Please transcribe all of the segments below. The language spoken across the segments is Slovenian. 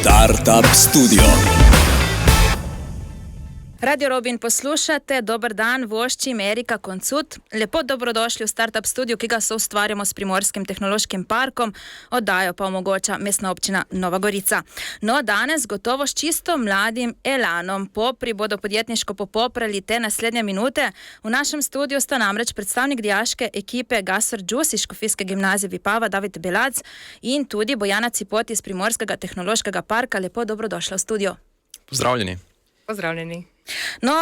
Startup Studio. Radio Robin poslušate, dober dan, voščim Erika Koncut. Lepo dobrodošli v Startup Studio, ki ga soustvarjamo s Primorskim tehnološkim parkom, oddajo pa omogoča Mestna občina Nova Gorica. No, danes gotovo s čisto mladim elanom. Popri bodo podjetniško popoprali te naslednje minute. V našem studiu sta namreč predstavnik dijaške ekipe Gasser Juice iz Škofijske gimnazije Vipava, David Belac, in tudi Bojana Cipot iz Primorskega tehnološkega parka. Lepo dobrodošla v studio. Pozdravljeni. Pozdravljeni. No,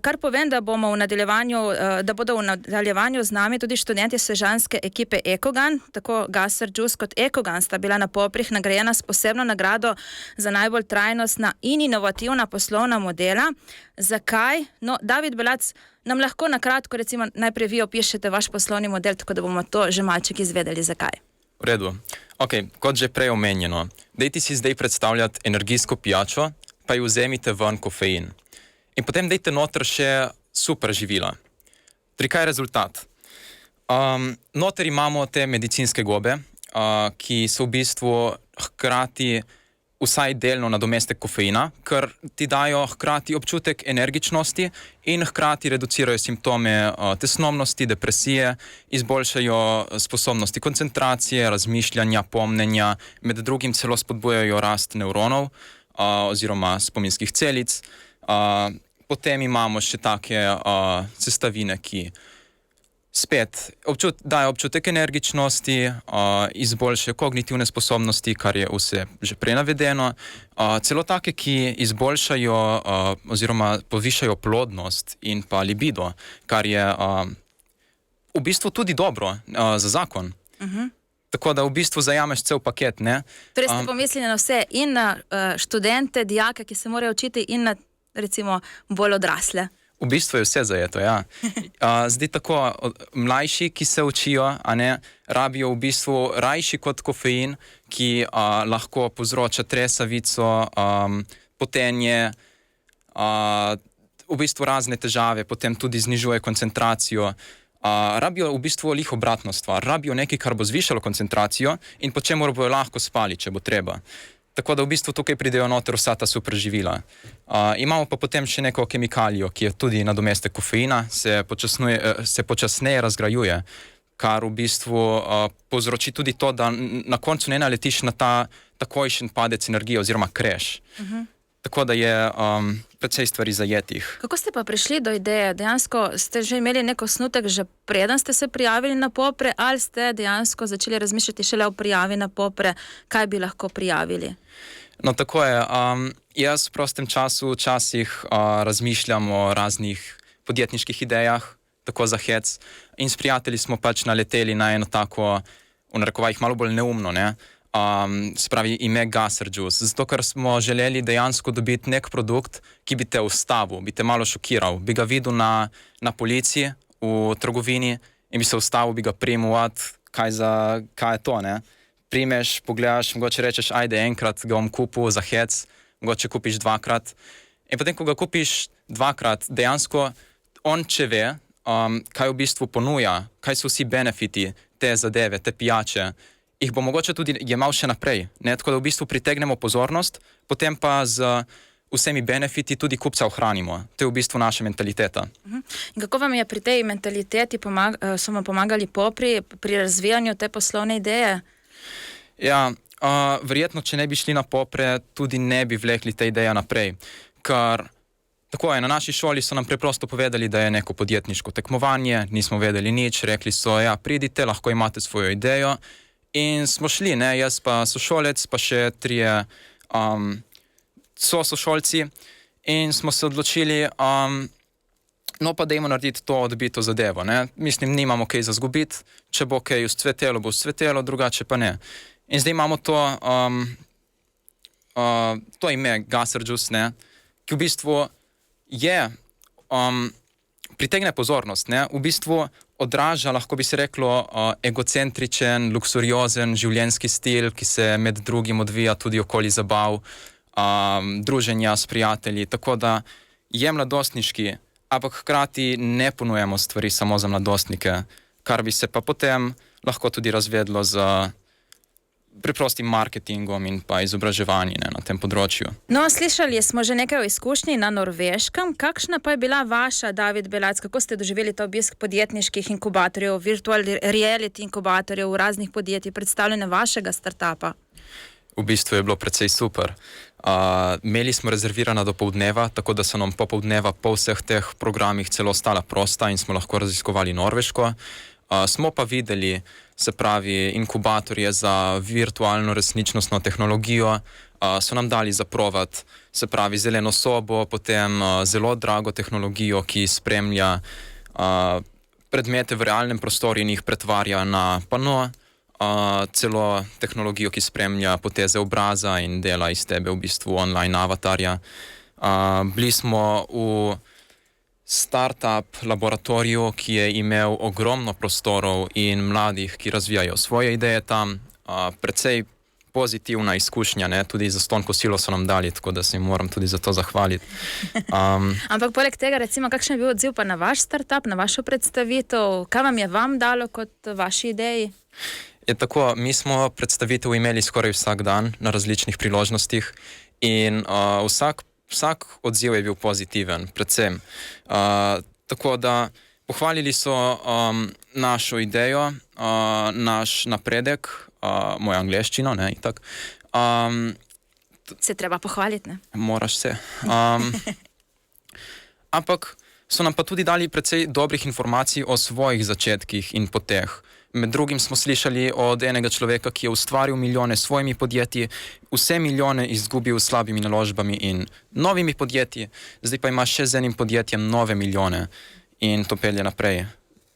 kar povem, da bodo v nadaljevanju z nami tudi študenti sežanske ekipe Ekogan, tako Gasser Juice kot Ekogan sta bila na poprih nagrajena s posebno nagrado za najbolj trajnostna in inovativna poslovna modela. Zakaj? No, David Belac, nam lahko na kratko recimo najprej vi opišete vaš poslovni model, tako da bomo to že malček izvedeli, zakaj. V redu. Ok, kot že prej omenjeno, dajte si zdaj predstavljati energijsko pijačo, pa ji vzemite ven kofein. In potem dajte noter še super živila. Kaj je rezultat? Noter imamo te medicinske gobe, ki so v bistvu hkrati vsaj delno nadomestek kofeina, ker ti dajo hkrati občutek energičnosti in hkrati reducirajo simptome tesnobnosti, depresije, izboljšajo sposobnosti koncentracije, razmišljanja, pomnenja, med drugim celo spodbujajo rast nevronov oziroma spominskih celic. Potem imamo še take sestavine, ki spet dajo občutek energičnosti, izboljšajo kognitivne sposobnosti, kar je vse že prej navedeno. Celo take, ki izboljšajo oziroma povišajo plodnost in pa libido, kar je v bistvu tudi dobro za zakon. Tako da v bistvu zajameš cel paket, ne? Torej ste pomislili na vse, in na študente, dijake, ki se morajo učiti, in na recimo bolj odrasle. V bistvu je vse zajeto, ja. Zdaj tako, mlajši, ki se učijo, rabijo v bistvu rajši kot kofein, ki lahko povzroča tresavico, potenje, v bistvu razne težave, potem tudi znižuje koncentracijo. Rabijo v bistvu lih obratno stvar. Rabijo nekaj, kar bo zvišalo koncentracijo in po čemur bojo lahko spali, če bo treba. Tako da v bistvu tukaj pridejo noter vsa ta super živila. Imamo pa potem še neko kemikalijo, ki je tudi nadomestek kofeina, se počasneje razgrajuje, kar v bistvu povzroči tudi to, da na koncu ne naletiš na ta takojšen padec energije oziroma crash. Tako da je precej stvari zajetih. Kako ste pa prišli do ideje? Dejansko ste že imeli nek osnutek, že preden ste se prijavili na popre, ali ste dejansko začeli razmišljati šele o prijavi na popre, kaj bi lahko prijavili? No, tako je. Jaz v prostem času včasih razmišljam o raznih podjetniških idejah, tako za hec, in s prijatelji smo pač naleteli na eno tako, v narekovajih, malo bolj neumno, ne? Se pravi ime Gasser Juice, zato ker smo želeli dejansko dobiti nek produkt, ki bi te ustavil, bi te malo šokiral, bi ga videl na policiji v trgovini in bi se ustavil, bi ga primil, kaj je to, ne? Primeš, pogledaš, mogoče rečeš, ajde enkrat ga bom kupil za hec, mogoče kupiš dvakrat in potem, ko ga kupiš dvakrat, dejansko on če ve, kaj v bistvu ponuja, kaj so vsi benefiti te zadeve, te pijače, jih bo mogoče tudi jemal še naprej, ne? Tako da v bistvu pritegnemo pozornost, potem pa z vsemi benefiti tudi kupca ohranimo. To je v bistvu naša mentaliteta. In kako vam je pri tej mentaliteti so vam pomagali popri pri razvijanju te poslovne ideje? Ja, verjetno, če ne bi šli na popre, tudi ne bi vlekli te ideje naprej, ker tako je, na naši šoli so nam preprosto povedali, da je neko podjetniško tekmovanje, nismo vedeli nič, rekli so, ja, pridite, lahko imate svojo idejo. In smo šli, ne, jaz pa sošolec, pa še trije sošolci, in smo se odločili, no pa dajmo narediti to odbito zadevo, ne. Mislim, nimamo kaj za zgubiti, če bo kaj vzcvetelo, bo vzcvetelo, drugače pa ne. In zdaj imamo to ime Gasser Juice, ne, ki v bistvu je, pritegne pozornost, ne, v bistvu odraža, lahko bi se reklo, egocentričen, luksuriozen življenjski stil, ki se med drugim odvija tudi okoli zabav, druženja s prijatelji, tako da je mladostniški, ampak hkrati ne ponujemo stvari samo za mladostnike, kar bi se pa potem lahko tudi razvedlo z preprostim marketingom in pa izobraževanjem na tem področju. No, slišali smo že nekaj o izkušnji na Norveškem. Kakšna pa je bila vaša, David Belac? Kako ste doživeli ta obisk podjetniških inkubatorjev, virtual reality inkubatorjev, raznih podjetij, predstavljene vašega startupa? V bistvu je bilo precej super. Imeli smo rezervirana do poldneva, tako da so nam popoldneva po vseh teh programih celo ostala prosta in smo lahko raziskovali Norveško. Smo pa videli, se pravi, inkubatorje za virtualno resničnostno tehnologijo, so nam dali zaprovat, se pravi, zeleno sobo, potem zelo drago tehnologijo, ki spremlja predmete v realnem prostoru in jih pretvarja na pano, celo tehnologijo, ki spremlja poteze obraza in dela iz tebe v bistvu online avatarja. Bili smo v startup laboratoriju, ki je imel ogromno prostorov in mladih, ki razvijajo svoje ideje tam. Precej pozitivna izkušnja, ne? Tudi za ston kosilo so nam dali, tako da se jim moram tudi za to zahvaliti. Ampak poleg tega, recimo, kakšen je bil odziv pa na vaš startup, na vašo predstavitev? Kaj vam je dalo kot vaši ideji? Je tako, mi smo predstavitev imeli skoraj vsak dan na različnih priložnostih in vsak odziv je bil pozitiven, predvsem. Tako da pohvalili so našo idejo, naš napredek, mojo angleščino, ne, itak. Se treba pohvaliti, ne? Moraš se. Ampak so nam pa tudi dali precej dobrih informacij o svojih začetkih in poteh. Med drugim smo slišali od enega človeka, ki je ustvaril milijone s svojimi podjetji, vse milijone izgubil s slabimi naložbami in novimi podjetji, zdaj pa ima še z enim podjetjem nove milijone in to pelje naprej.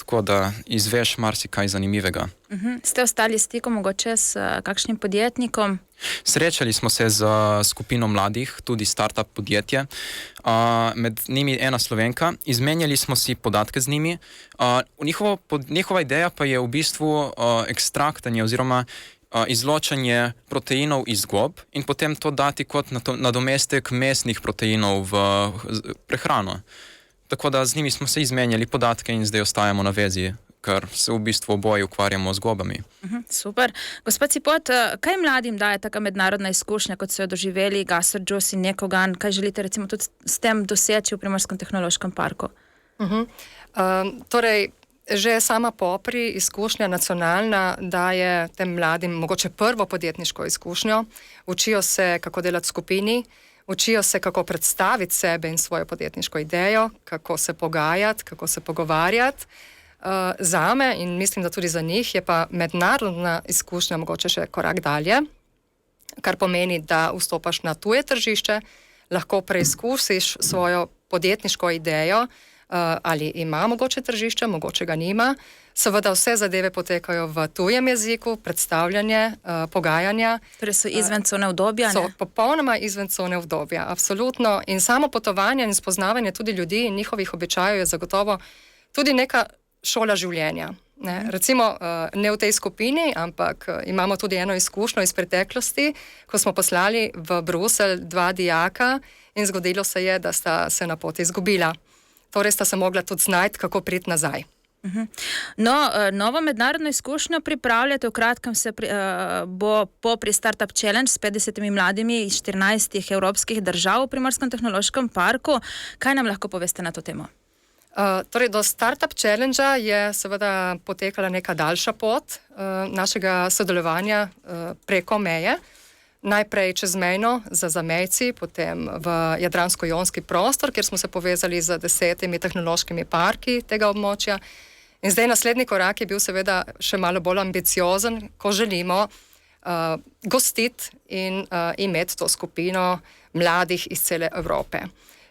Tako da izveš marsikaj zanimivega. Ste ostali stiku mogoče s kakšnim podjetnikom? Srečali smo se z skupino mladih, tudi startup podjetje, med njimi ena Slovenka, izmenjali smo si podatke z njimi. Njihova ideja pa je v bistvu ekstraktanje oziroma izločanje proteinov iz gob in potem to dati kot nadomestek mesnih proteinov v prehrano. Tako da z njimi smo se izmenjali podatke in zdaj ostajamo na vezi, ker se v bistvu oboji ukvarjamo z gobami. Super. Gospod Cipot, kaj mladim daje taka mednarodna izkušnja, kot so jo doživeli Gasorjuice in Nekogan? Kaj želite recimo tudi s tem doseči v Primorskem tehnološkem parku? Torej, že sama popri izkušnja nacionalna daje tem mladim mogoče prvo podjetniško izkušnjo. Učijo se, kako delati v skupini, učijo se, kako predstaviti sebe in svojo podjetniško idejo, kako se pogajati, kako se pogovarjati. Zame in mislim, da tudi za njih je pa mednarodna izkušnja mogoče še korak dalje, kar pomeni, da vstopaš na tuje tržišče, lahko preizkusiš svojo podjetniško idejo, ali ima mogoče tržišče, mogoče ga nima. Seveda vse zadeve potekajo v tujem jeziku, predstavljanje, pogajanja. Torej so izven cone obdobja, ne? So popolnoma izven cone obdobja, absolutno. In samo potovanje in spoznavanje tudi ljudi in njihovih običajev je zagotovo tudi neka šola življenja. Ne? Recimo, ne v tej skupini, ampak imamo tudi eno izkušnjo iz preteklosti, ko smo poslali v Bruselj 2 dijaka in zgodilo se je, da sta se na poti izgubila. Torej sta se mogla tudi znajti, kako priti nazaj. No, novo mednarodno izkušnjo pripravljate, v kratkem bo popri Startup Challenge s 50 mladimi iz 14 evropskih držav v Primorskem tehnološkem parku. Kaj nam lahko poveste na to temo? Torej, do Startup Challengea je seveda potekala neka daljša pot našega sodelovanja preko meje. Najprej čezmejno za zamejci, potem v jadransko-jonski prostor, kjer smo se povezali z 10 tehnološkimi parki tega območja. In zdaj naslednji korak je bil seveda še malo bolj ambiciozen, ko želimo gostiti in imeti to skupino mladih iz cele Evrope.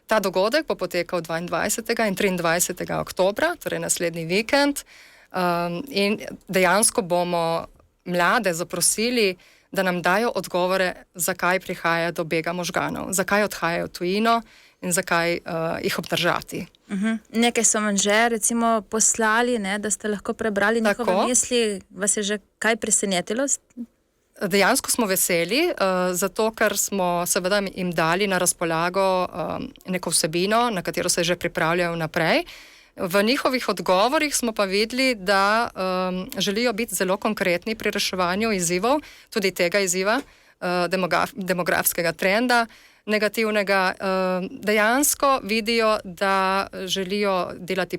Ta dogodek bo potekal 22. in 23. oktobra, torej naslednji vikend, in dejansko bomo mlade zaprosili, da nam dajo odgovore, zakaj prihaja do bega možganov, zakaj odhajajo v tujino in zakaj jih obdržati. Nekaj so vam že recimo poslali, ne, da ste lahko prebrali njihove misli. Vas je že kaj presenetilo? Dejansko smo veseli, zato ker smo seveda jim dali na razpolago neko vsebino, na katero se že pripravljajo naprej. V njihovih odgovorih smo pa videli, da želijo biti zelo konkretni pri reševanju izzivov, tudi tega izziva, demografskega trenda, negativnega. Dejansko vidijo, da želijo delati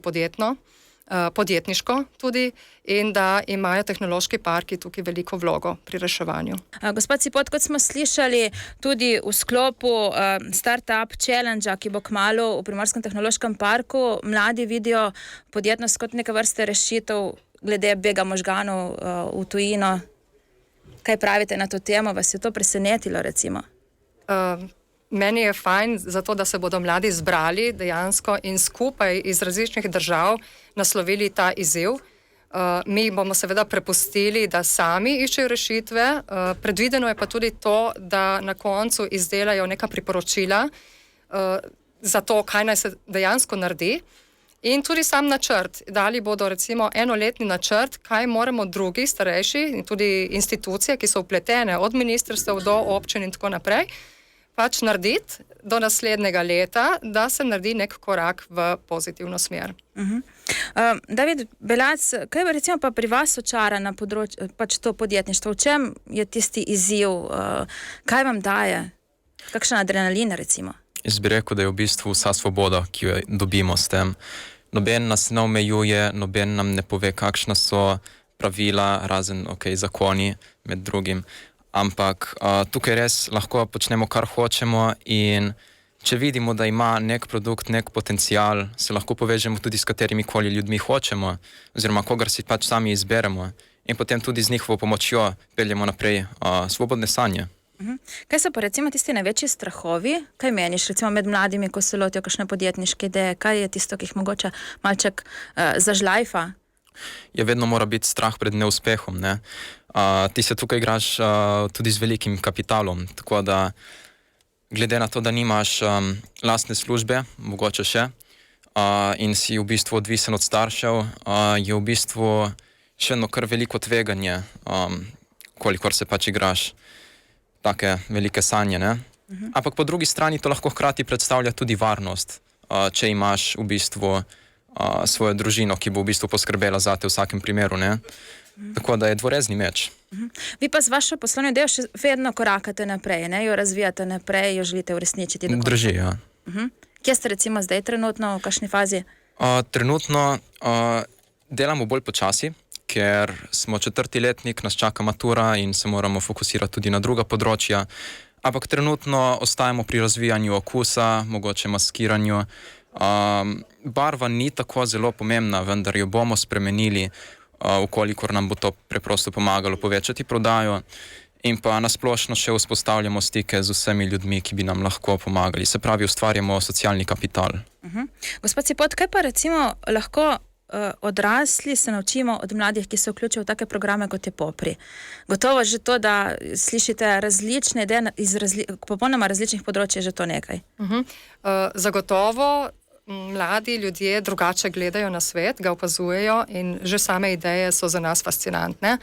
podjetniško tudi in da imajo tehnološki parki tukaj veliko vlogo pri reševanju. Gospod Cipot, kot smo slišali, tudi v sklopu Startup Challenge, ki bo kmalu v Primorskem tehnološkem parku, mladi vidijo podjetnost kot neke vrste rešitev glede bega možganov v tujino. Kaj pravite na to temo? Vas je to presenetilo, recimo? Meni je fajn zato, da se bodo mladi zbrali dejansko in skupaj iz različnih držav naslovili ta izziv. Mi bomo seveda prepustili, da sami iščejo rešitve. Predvideno je pa tudi to, da na koncu izdelajo neka priporočila za to, kaj naj se dejansko naredi. In tudi sam načrt. Dali bodo recimo enoletni načrt, kaj moramo drugi, starejši in tudi institucije, ki so vpletene od ministrstev do občin in tako naprej, pač narediti do naslednjega leta, da se naredi nek korak v pozitivno smer. David Belac, kaj je recimo pa pri vas očara na področju pač to podjetništvo? V čem je tisti izziv? Kaj vam daje? Kakšen adrenalin recimo? Jaz bi rekel, da je v bistvu vsa svoboda, ki jo dobimo s tem. Noben nas ne omejuje, noben nam ne pove, kakšna so pravila, razen zakoni med drugim. Ampak tukaj res lahko počnemo, kar hočemo, in če vidimo, da ima nek produkt, nek potencial, se lahko povežemo tudi s katerimi koli ljudmi hočemo, oziroma kogar si pač sami izberemo, in potem tudi z njihovo pomočjo peljemo naprej svobodne sanje. Kaj so pa recimo tisti največji strahovi? Kaj meniš recimo med mladimi, ko se lotijo kakšne podjetniške ideje? Kaj je tisto, ki jih mogoče malček zažlajfa? Je vedno mora biti strah pred neuspehom, ne? Ti se tukaj igraš tudi z velikim kapitalom, tako da glede na to, da nimaš lastne službe, mogoče še, in si v bistvu odvisen od staršev, je v bistvu še eno kar veliko tveganje, kolikor se pač igraš take velike sanje, ne? Ampak po drugi strani to lahko hkrati predstavlja tudi varnost, če imaš v bistvu svojo družino, ki bo v bistvu poskrbela zate v vsakem primeru, ne? Tako da je dvorezni meč. Vi pa z vašo poslovno idejo še vedno korakate naprej, ne? Jo razvijate naprej, jo želite uresničiti. Drži, ja. Kje ste recimo zdaj trenutno, v kakšni fazi? Trenutno delamo bolj počasi, ker smo 4. letnik, nas čaka matura in se moramo fokusirati tudi na druga področja. Ampak trenutno ostajamo pri razvijanju okusa, mogoče maskiranju. Barva ni tako zelo pomembna, vendar jo bomo spremenili, ukolikor nam bo to preprosto pomagalo povečati prodajo, in pa nasplošno še vzpostavljamo stike z vsemi ljudmi, ki bi nam lahko pomagali. Se pravi, ustvarjamo socialni kapital. Gospod Cipot, kaj pa recimo lahko odrasli se naučimo od mladih, ki se vključijo v take programe, kot je Popri? Gotovo že to, da slišite različne ideje iz popolnoma različnih področij, je že to nekaj. Zagotovo mladi ljudje drugače gledajo na svet, ga opazujejo in že same ideje so za nas fascinantne.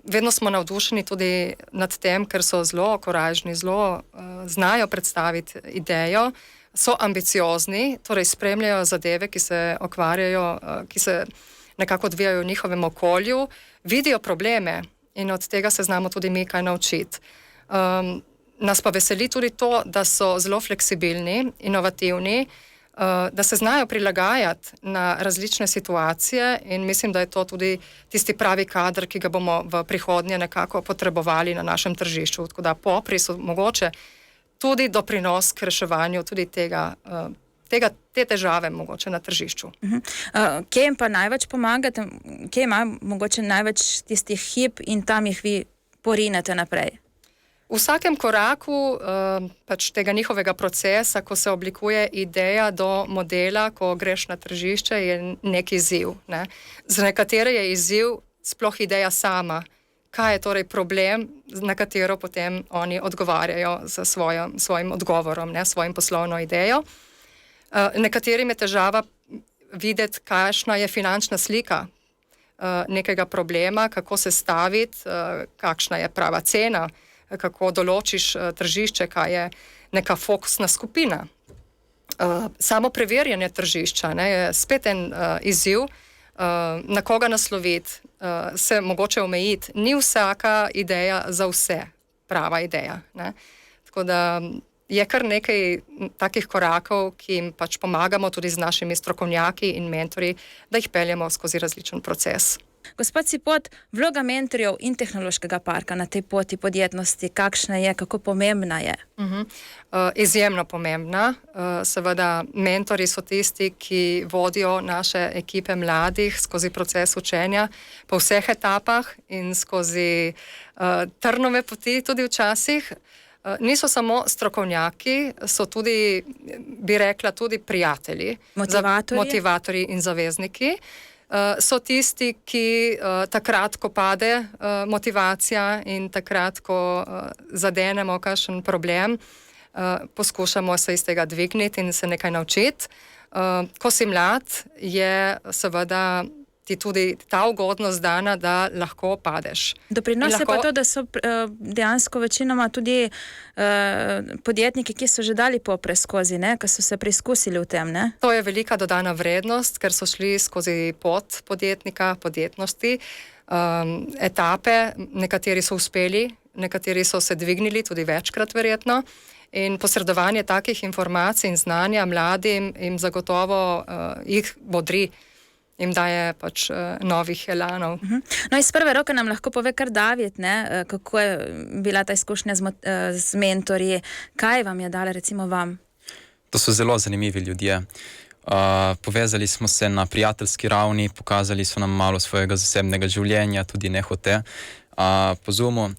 Vedno smo navdušeni tudi nad tem, ker so zelo korajžni, zelo znajo predstaviti idejo, so ambiciozni, torej spremljajo zadeve, ki se okvarjajo, ki se nekako odvijajo v njihovem okolju, vidijo probleme in od tega se znamo tudi mi kaj naučiti. Nas pa veseli tudi to, da so zelo fleksibilni, inovativni, da se znajo prilagajati na različne situacije in mislim, da je to tudi tisti pravi kader, ki ga bomo v prihodnje nekako potrebovali na našem tržišču. Tako da Popri so mogoče tudi doprinos k reševanju tudi te težave mogoče na tržišču. Kje jim pa največ pomagate? Kje ima mogoče največ tistih hip in tam jih vi porinete naprej? V vsakem koraku pač tega njihovega procesa, ko se oblikuje ideja do modela, ko greš na tržišče, je nek izziv. Ne? Za nekatere je izziv sploh ideja sama. Kaj je torej problem, na katero potem oni odgovarjajo z svojim odgovorom, ne, svojim poslovno idejo. Nekaterim je težava videti, kakšna je finančna slika nekega problema, kako se staviti, kakšna je prava cena, kako določiš tržišče, kaj je neka fokusna skupina. samo preverjanje tržišča, ne, je spet en izziv, na koga nasloviti, se mogoče omejiti. Ni vsaka ideja za vse prava ideja. Ne. Tako da je kar nekaj takih korakov, ki jim pač pomagamo tudi z našimi strokovnjaki in mentorji, da jih peljemo skozi različen proces. Gospod Cipot, vloga mentorjev in tehnološkega parka na tej poti podjetnosti, kakšna je, kako pomembna je? Izjemno pomembna. Seveda mentorji so tisti, ki vodijo naše ekipe mladih skozi proces učenja po vseh etapah in skozi trnove poti tudi včasih. Niso samo strokovnjaki, so tudi, bi rekla, tudi prijatelji, motivatorji in zavezniki. So tisti, ki takrat, ko pade motivacija in takrat, ko zadenemo kakšen problem, poskušamo se iz tega dvigniti in se nekaj naučiti. Ko si mlad, je seveda ti tudi ta ugodnost dana, da lahko padeš. Doprinos pa to, da so dejansko večinoma tudi podjetniki, ki so že dali popre skozi, ne? Ki so se preizkusili v tem. Ne? To je velika dodana vrednost, ker so šli skozi pot podjetnika, podjetnosti, etape, nekateri so uspeli, nekateri so se dvignili, tudi večkrat verjetno. In posredovanje takih informacij in znanja mladim jim zagotovo jih bodri, jim daje pač novih elanov. No, iz prve roke nam lahko pove kar David, ne? Kako je bila ta izkušnja z mentorji, kaj vam je dala recimo vam? To so zelo zanimivi ljudje. Povezali smo se na prijateljski ravni, pokazali so nam malo svojega zasebnega življenja, tudi nehote po Zoomu.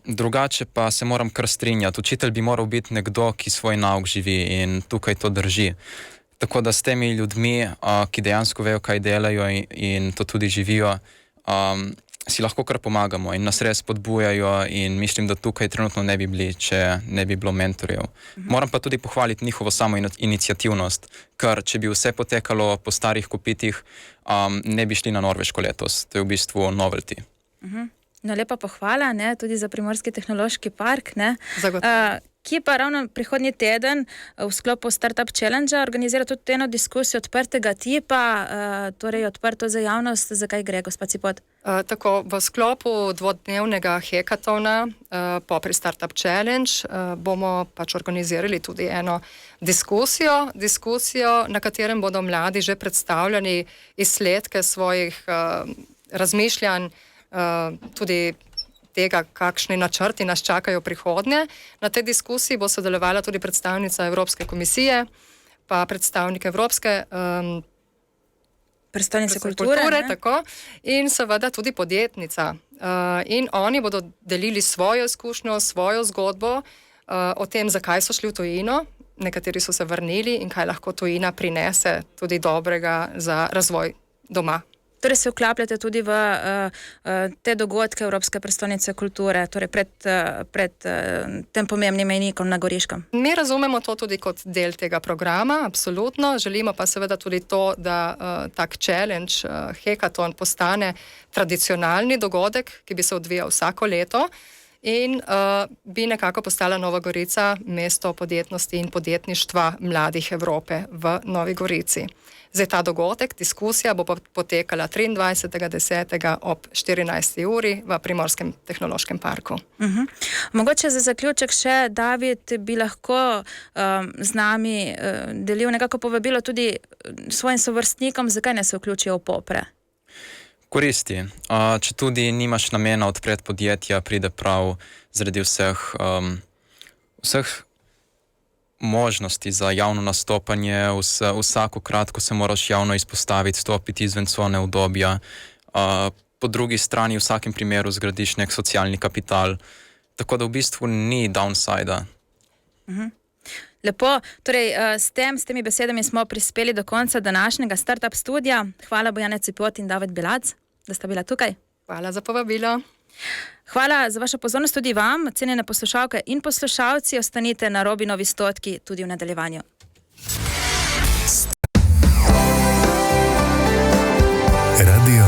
Drugače pa se moram kar strinjati. Učitelj bi moral biti nekdo, ki svoj nauk živi in tukaj to drži. Tako da s temi ljudmi, ki dejansko vejo, kaj delajo in to tudi živijo, si lahko kar pomagamo in nas res spodbujajo in mislim, da tukaj trenutno ne bi bili, če ne bi bilo mentorjev. Moram pa tudi pohvaliti njihovo samo iniciativnost, ker če bi vse potekalo po starih kopitih, ne bi šli na Norveško letos. To je v bistvu novelty. No, lepa pohvala, ne, tudi za Primorski tehnološki park, ne. Ki pa ravno prihodnji teden v sklopu Startup Challenge organizira tudi eno diskusijo odprtega tipa, torej odprto za javnost. Zakaj gre, gospod Cipot? Tako, v sklopu dvodnevnega hekatona Popri Startup Challenge bomo pač organizirali tudi eno diskusijo, na katerem bodo mladi že predstavljeni izsledke svojih razmišljanj, tudi tega, kakšni načrti nas čakajo prihodnje. Na tej diskusiji bo sodelovala tudi predstavnica Evropske komisije, pa predstavnik Evropske predstavnice kulture, tako, in seveda tudi podjetnica. In oni bodo delili svojo izkušnjo, svojo zgodbo o tem, zakaj so šli v tujino, nekateri so se vrnili in kaj lahko tujina prinese tudi dobrega za razvoj doma. Torej se vklapljate tudi v te dogodke Evropske prestolnice kulture, torej pred tem pomembnim mejnikom na Goriškem. Mi razumemo to tudi kot del tega programa, absolutno. Želimo pa seveda tudi to, da tak challenge, hekaton, postane tradicionalni dogodek, ki bi se odvijal vsako leto in bi nekako postala Nova Gorica mesto podjetnosti in podjetništva mladih Evrope v Novi Gorici. Zdaj ta dogodek, diskusija bo potekala 23.10. ob 14. uri v Primorskem tehnološkem parku. Mogoče za zaključek še, David, bi lahko z nami delil nekako povabilo tudi svojim sovrstnikom, zakaj ne se vključijo v Popre? Koristi. Če tudi nimaš namena odpreti podjetja, pride prav zaradi vseh možnosti za javno nastopanje, vsakokrat, ko se moraš javno izpostaviti, stopiti izven cone udobja. Po drugi strani v vsakem primeru zgradiš nek socialni kapital, tako da v bistvu ni downside-a. Lepo, torej s temi besedami smo prispeli do konca današnjega Startup Studia. Hvala Bojana Cipot in David Belac, da sta bila tukaj. Hvala za povabilo. Hvala za vašo pozornost tudi vam, cenjene poslušalke in poslušalci. Ostanite na Robinovi stotki tudi v nadaljevanju. Radio